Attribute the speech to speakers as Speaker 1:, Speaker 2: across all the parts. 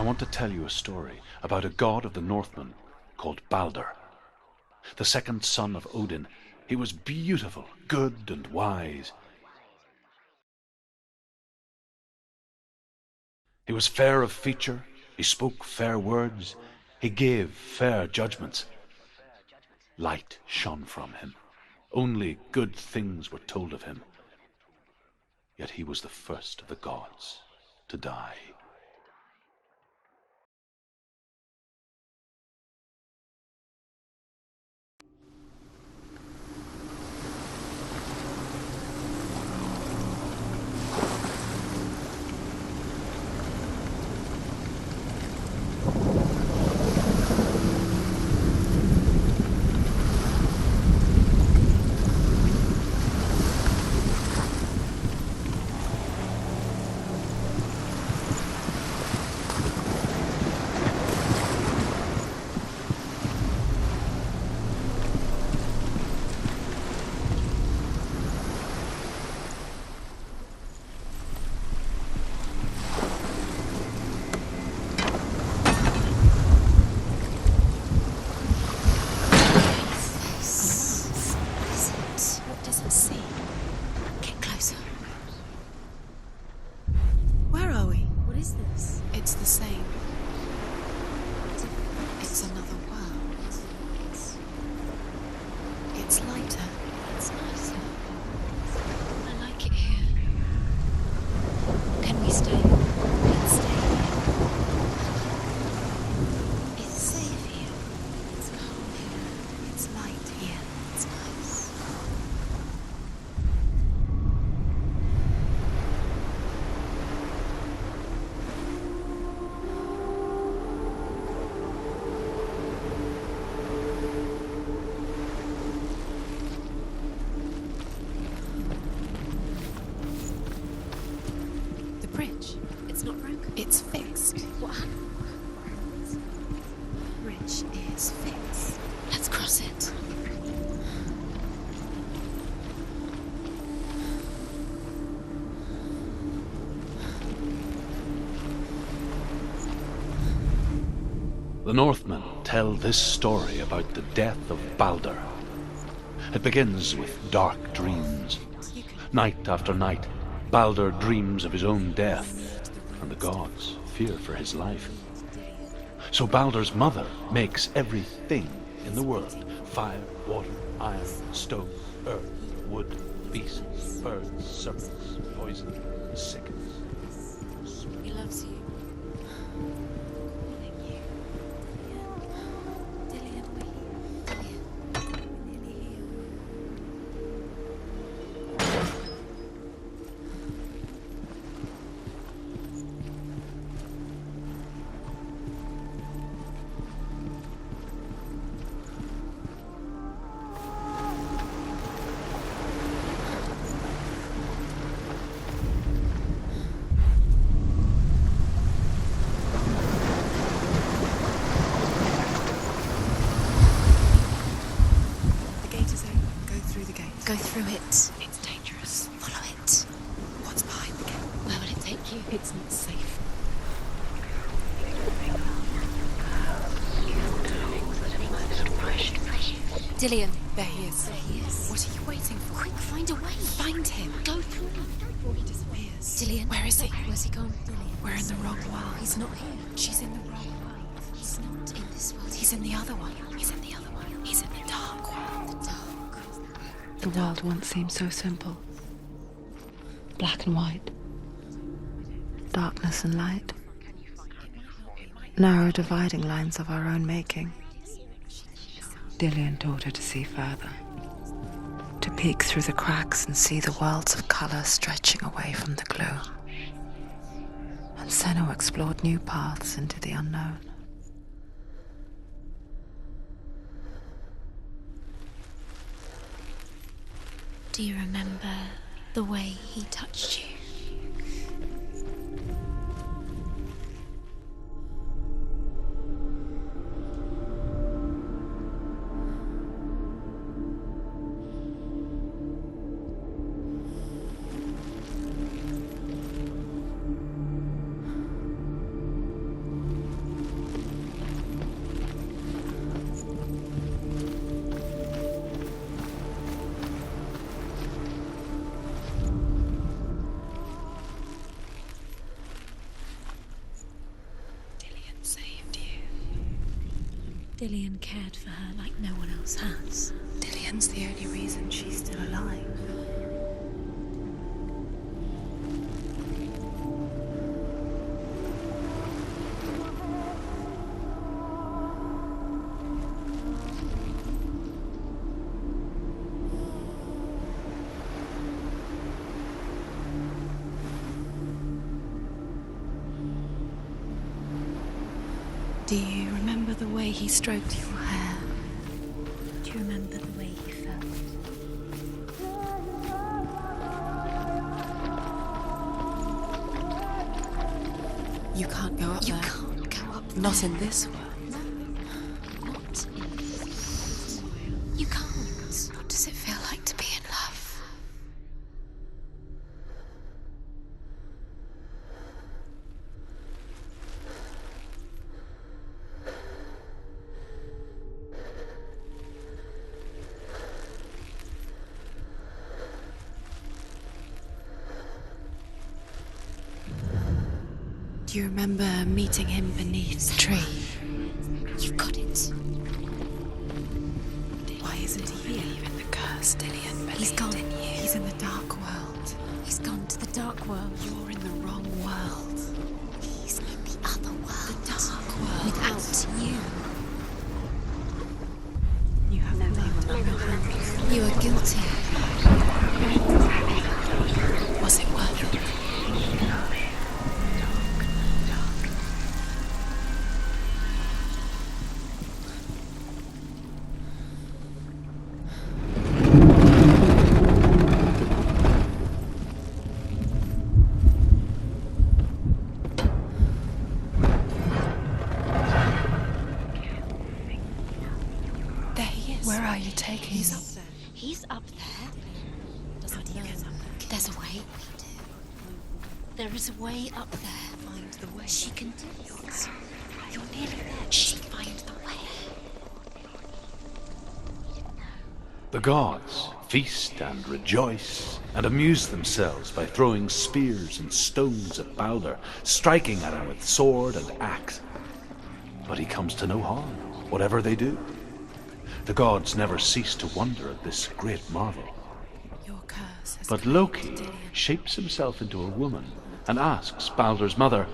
Speaker 1: want to tell you a story about a god of the Northmen called Balder. The second son of Odin, he was beautiful, good and wise. He was fair of feature, he spoke fair words, he gave fair judgments. Light shone from him. Only good things were told of him. Yet he was the first of the gods to die.
Speaker 2: It's fixed. What happened? Bridge is fixed. Let's cross it.
Speaker 1: The Northmen tell this story about the death of Balder. It begins with dark dreams. Night after night, Balder dreams of his own death, and the gods fear for his life. So Balder's mother makes everything in the world: fire, water, iron, stone, earth, wood, beasts, birds, serpents, poison, sickness.
Speaker 2: He loves you. Go through it. It's dangerous. Follow it. What's behind the gate? Where will it take you? It's not safe. Dillion. There he is. There he is. What are you waiting for? Quick, find a way. Find him. Go through him. Before he disappears. Dillion. Where is he? Where's he gone? Dillion. We're in the wrong world. He's not here. She's in the wrong world. He's not in this world. He's in the other one. He's in the other one. He's in the dark world. The dark.
Speaker 3: The world once seemed so simple. Black and white. Darkness and light. Narrow dividing lines of our own making. Dillion taught her to see further. To peek through the cracks and see the worlds of colour stretching away from the gloom. And Senua explored new paths into the unknown.
Speaker 2: Do you remember the way he touched you? Dillian cared for her like no one else has.
Speaker 3: Dillian's the only reason she's still alive.
Speaker 2: Do you remember the way he stroked your hair? Do you remember the way he felt?
Speaker 3: You can't go up there.
Speaker 2: You can't go up there.
Speaker 3: Not in this world.
Speaker 2: No, not in this world. You can't.
Speaker 3: What does it feel like to be in love? Do you remember meeting him beneath the tree?
Speaker 2: You've got it.
Speaker 3: Why isn't he here in the curse, Dillian?
Speaker 2: He's gone.
Speaker 3: In you. He's in the dark world.
Speaker 2: He's gone to the dark world.
Speaker 3: You're in the wrong world.
Speaker 2: He's in the other world.
Speaker 3: The dark world.
Speaker 2: Without you.
Speaker 3: You have blood on your hands.
Speaker 2: You are guilty.
Speaker 3: Was it worth it? Where are you taking me?
Speaker 2: He's up there. He's up there. Doesn't know. There's a way. There is a way up there.
Speaker 3: Find the way.
Speaker 2: She can do it. You're nearly there. She find the way.
Speaker 1: The gods feast and rejoice and amuse themselves by throwing spears and stones at Baldur, striking at him with sword and axe. But he comes to no harm, whatever they do. The gods never cease to wonder at this great marvel.
Speaker 3: Your curse has
Speaker 1: But
Speaker 3: claimed
Speaker 1: Loki
Speaker 3: Dillian.
Speaker 1: shapes himself into a woman and asks Baldur's mother,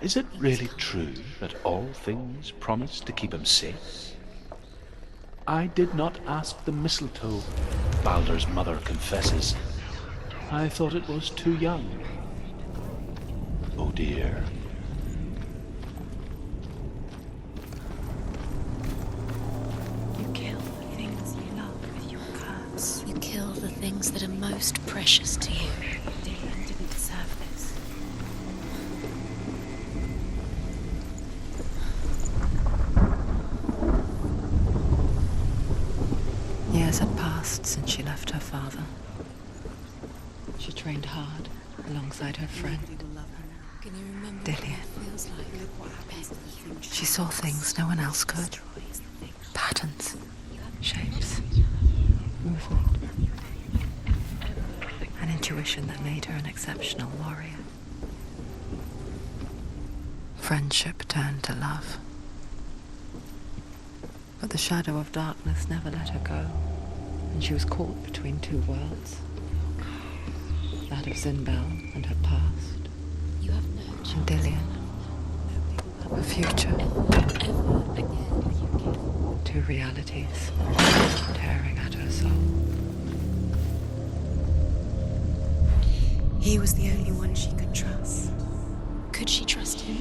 Speaker 1: "Is it really true that all things promise to keep him safe?" "I did not ask the mistletoe," Baldur's mother confesses. "I thought it was too young." Oh dear.
Speaker 3: You kill the things you love with your curse.
Speaker 2: You kill the things that are most precious to you.
Speaker 3: Dillian didn't deserve this. Years had passed since she left her father. She trained hard alongside her friend,
Speaker 2: Can you remember
Speaker 3: Dillian.
Speaker 2: what it feels like?
Speaker 3: She saw things no one else could. Patterns, shapes, movement. An intuition that made her an exceptional warrior. Friendship turned to love. But the shadow of darkness never let her go, and she was caught between two worlds. That of Zinbel and her past,
Speaker 2: You have no
Speaker 3: and
Speaker 2: chance.
Speaker 3: Dillian, her future.
Speaker 2: Ever again.
Speaker 3: Two realities tearing at her soul. He was the only one she could trust.
Speaker 2: Could she trust him?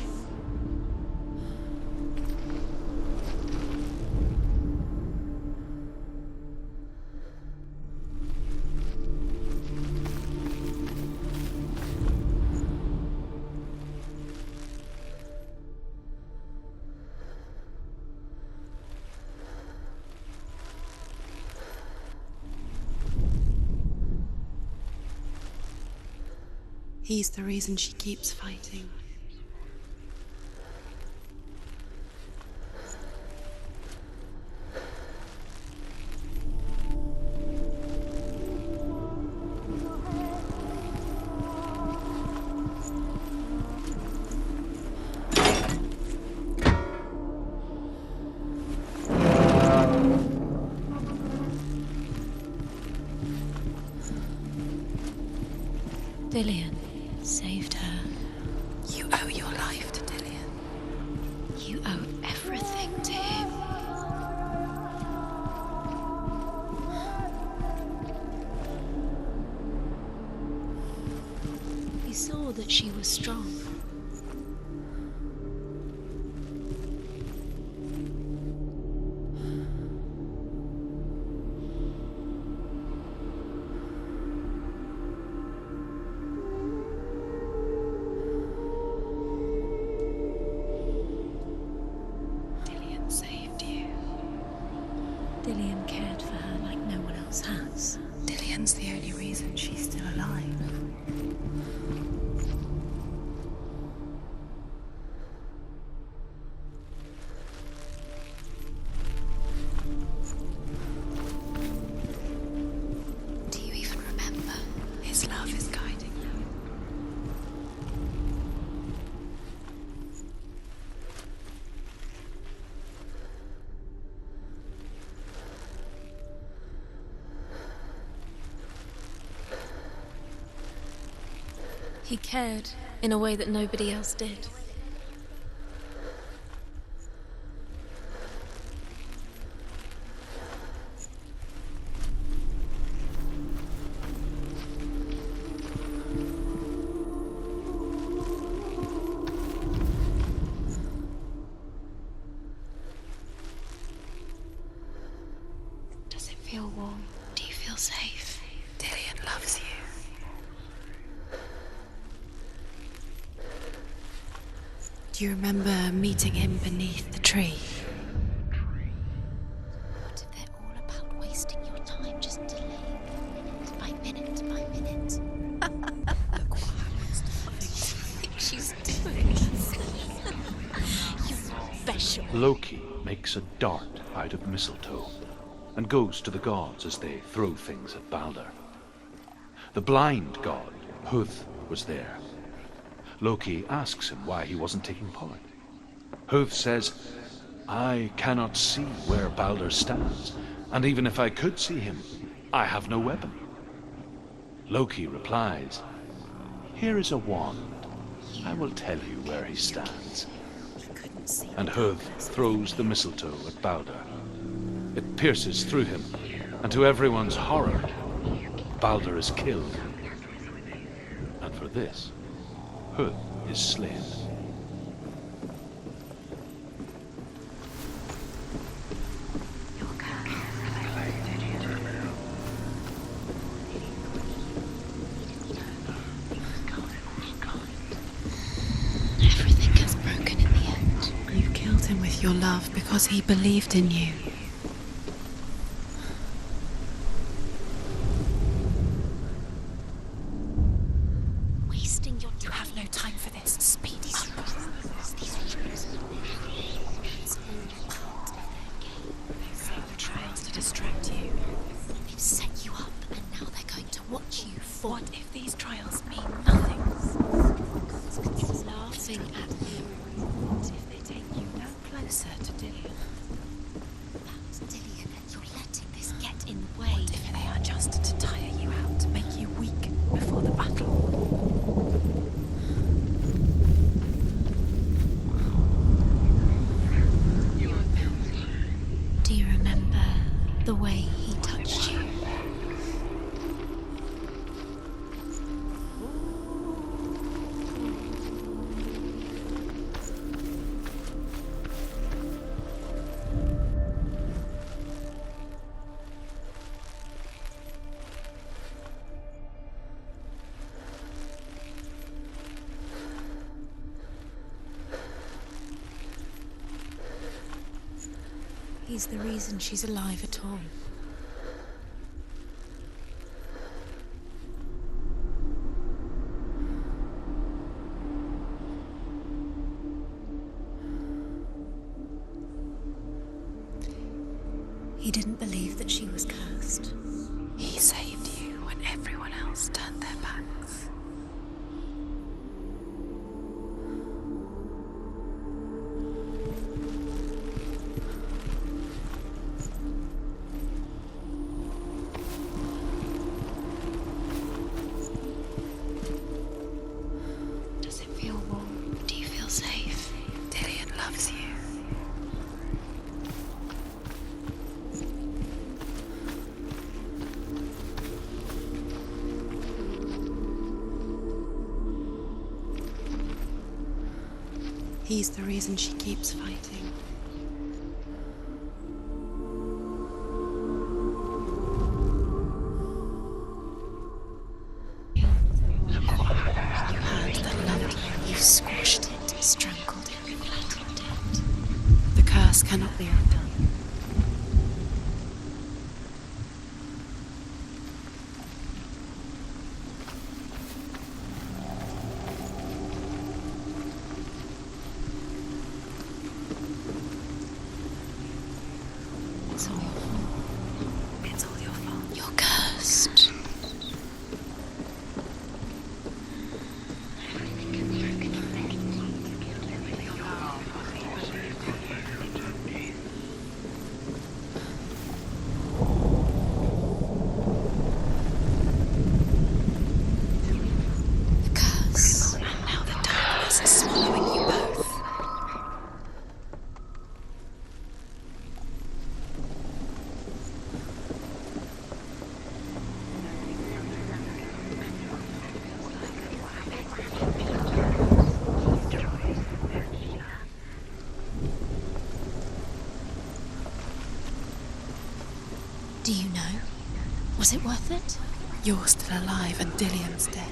Speaker 3: He's the reason she keeps fighting.
Speaker 2: Dillian saved her.
Speaker 3: You owe your life to Dillian.
Speaker 2: You owe everything to him. He saw that she was strong.
Speaker 3: Dillian saved you.
Speaker 2: Dillian cared for her like no one else has.
Speaker 3: Dillian's the only reason she's still alive.
Speaker 2: Do you even remember?
Speaker 3: His love is guiding you.
Speaker 2: He cared in a way that nobody else did. Does it feel warm? Do you feel safe?
Speaker 3: Dillian loves you. Do you remember meeting him beneath the tree?
Speaker 2: What if they're all about wasting your time, just delaying minute by minute by minute?
Speaker 3: Look what happens to things.
Speaker 2: She's doing You're special.
Speaker 1: Loki makes a dart out of mistletoe and goes to the gods as they throw things at Balder. The blind god, Huth, was there. Loki asks him why he wasn't taking part. Huth says, "I cannot see where Balder stands, and even if I could see him, I have no weapon." Loki replies, "Here is a wand. I will tell you where he stands." And Huth throws the mistletoe at Balder. It pierces through him, and to everyone's horror, Balder is killed. And for this, Huth is slain.
Speaker 2: Everything gets broken in the end.
Speaker 3: You killed him with your love because he believed in you.
Speaker 2: Wasting your
Speaker 3: You have no time for this. Speed up.
Speaker 2: It's all part of their game.
Speaker 3: They set the trials to distract you.
Speaker 2: They've set you up, and now they're going to watch you fall.
Speaker 3: What if these trials mean nothing?
Speaker 2: Laughing at you.
Speaker 3: What if they take you no closer to Dillian?
Speaker 2: That's Dillian, and you're letting this get in the way.
Speaker 3: What if they are just to tire you out, to make you weak before the battle?
Speaker 2: Do you remember the way he touched you? He's the reason she's alive at all. He didn't believe that she was cursed.
Speaker 3: He saved you when everyone else turned their backs. loves you.
Speaker 2: He's the reason she keeps fighting. You had that loved you. You squashed it, strangled it, flattened it. The curse cannot be undone. It's all your fault. It's all your fault. You're cursed. The curse. And now the darkness is swallowing you both. Do you know? Was it worth it? You're still alive and Dillian's dead.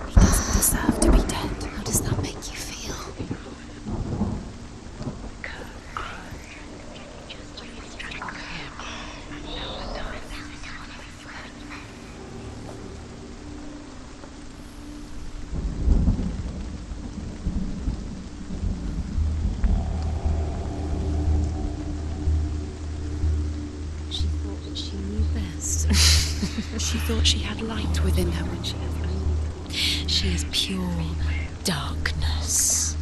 Speaker 2: He doesn't deserve to be dead. How does that make you feel? She thought that she knew best. She thought she had light within her when she has light. She is pure darkness.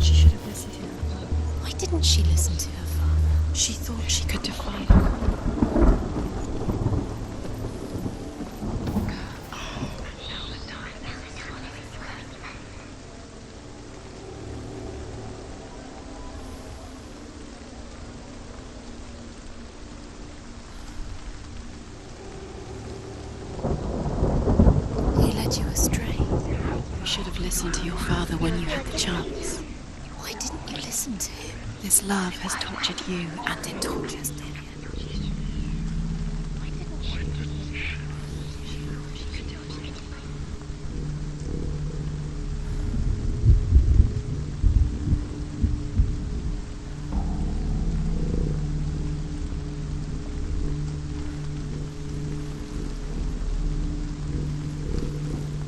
Speaker 2: She should have listened to her father. Why didn't she listen to her father? She thought she could defy him. He led you astray. You should have listened to your father when you had the chance. Why didn't you listen to him? This love has tortured you, and it tortures Dillian.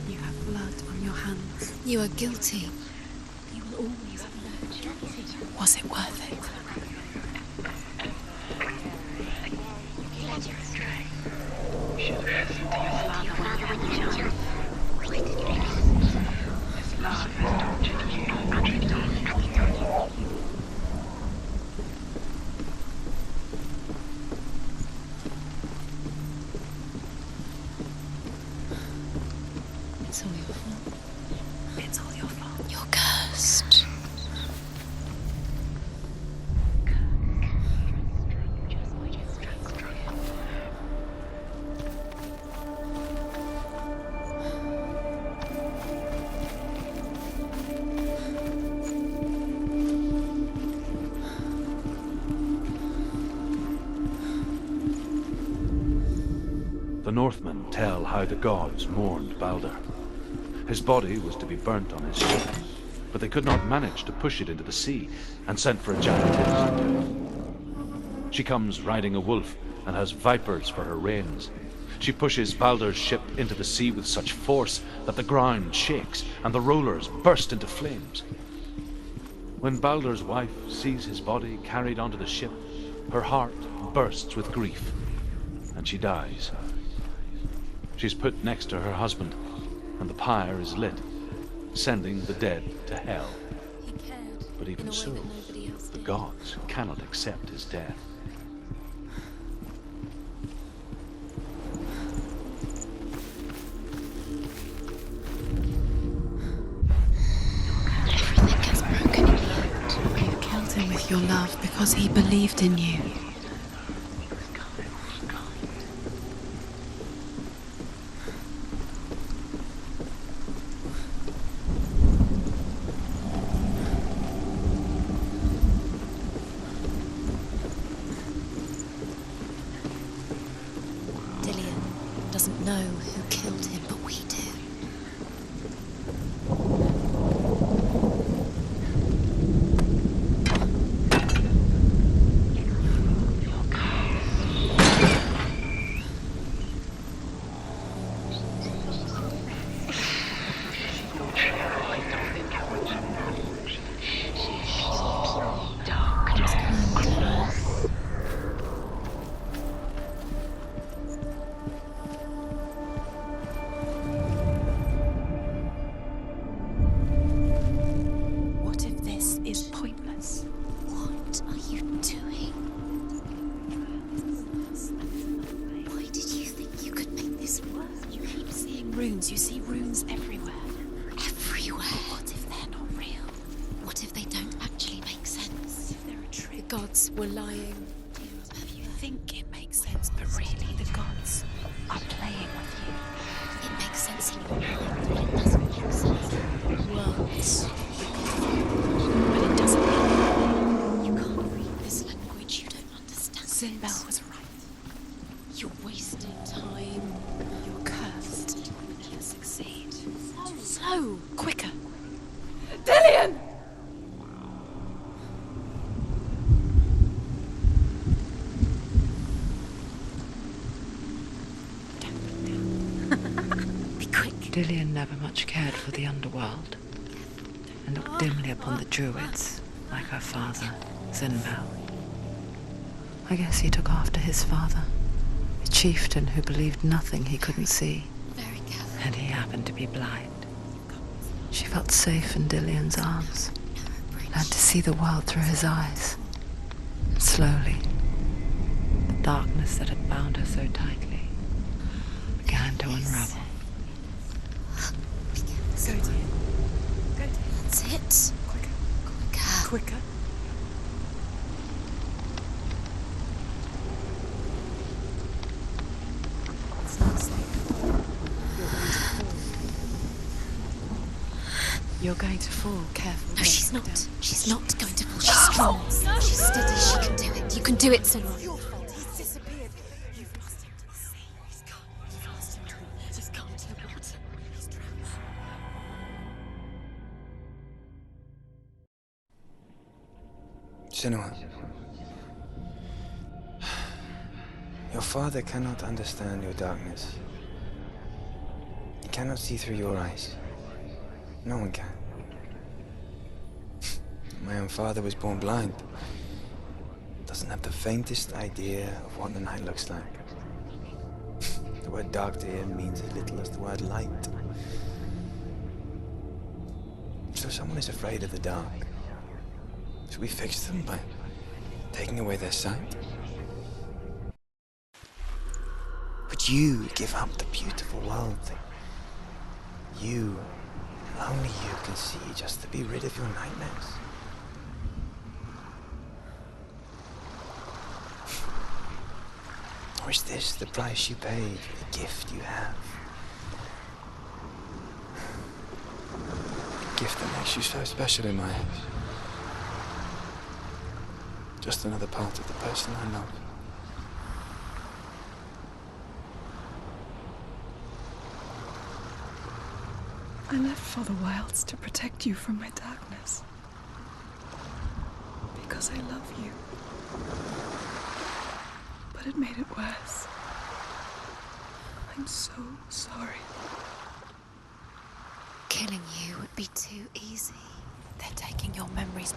Speaker 2: You have blood on your hands. You are guilty. You will always be guilty. Was it worth it? He led you astray. You should have listened to your father when you had chance. Why did you listen? This love has tortured you, and it tortured you. It's all your fault. It's all your fault. You're cursed.
Speaker 1: The Northmen tell how the gods mourned Baldur. His body was to be burnt on his ship, but they could not manage to push it into the sea, and sent for a giantess to do it. She comes riding a wolf and has vipers for her reins. She pushes Baldur's ship into the sea with such force that the ground shakes and the rollers burst into flames. When Baldur's wife sees his body carried onto the ship, her heart bursts with grief, and she dies. She's put next to her husband, and the pyre is lit, sending the dead to hell.
Speaker 2: He cared.
Speaker 1: But even so, the gods cannot accept his death.
Speaker 2: Everything gets broken in the end.
Speaker 3: You killed him with your love because he believed in you.
Speaker 2: Dillion doesn't know who killed him, but we do. What if this is pointless? What are you doing? Why did you think you could make this work? You keep seeing runes. You see runes everywhere. Everywhere? What if they're not real? What if they don't actually make sense? What if they're a trick? The gods were lying. You think it makes sense, but really the gods are playing with you. It makes sense in your mind, but it doesn't make sense. Worlds. But it doesn't mean you can't read this language. You don't understand. Sinbel was right. You're wasting time. You're cursed. You succeed. So quicker. Dillion! Be quick.
Speaker 3: Dillion never much cared for the underworld, and looked dimly upon the druids, like her father, Sinbel. I guess he took after his father, a chieftain who believed nothing he couldn't see,
Speaker 2: Very careful.
Speaker 3: and he happened to be blind. She felt safe in Dillion's arms, learned to see the world through his eyes. And slowly, the darkness that had bound her so tightly began to unravel.
Speaker 2: Go, dear. Go, dear. That's it. Quicker. Quicker.
Speaker 3: Quicker.
Speaker 2: It's not safe.
Speaker 3: You're going to fall. Careful.
Speaker 2: No, she's not. She's not going to fall. She's strong. She's steady. She can do it. You can do it, Senua. Your fault. He's disappeared. You've lost him to the sea. He's gone. You've lost him to the... He's gone to the water. He's drowned.
Speaker 4: Senua, your father cannot understand your darkness. He cannot see through your eyes. No one can. My own father was born blind. Doesn't have the faintest idea of what the night looks like. The word dark to him means as little as the word light. So someone is afraid of the dark. Should we fix them by taking away their sight? Would you give up the beautiful world that you, and only you, can see just to be rid of your nightmares? Or is this the price you paid for the gift you have? A gift that makes you so special in my eyes. Just another part of the person I love.
Speaker 5: I left for the wilds to protect you from my darkness. Because I love you. But it made it worse. I'm so sorry.
Speaker 2: Killing you would be too easy. They're taking your memories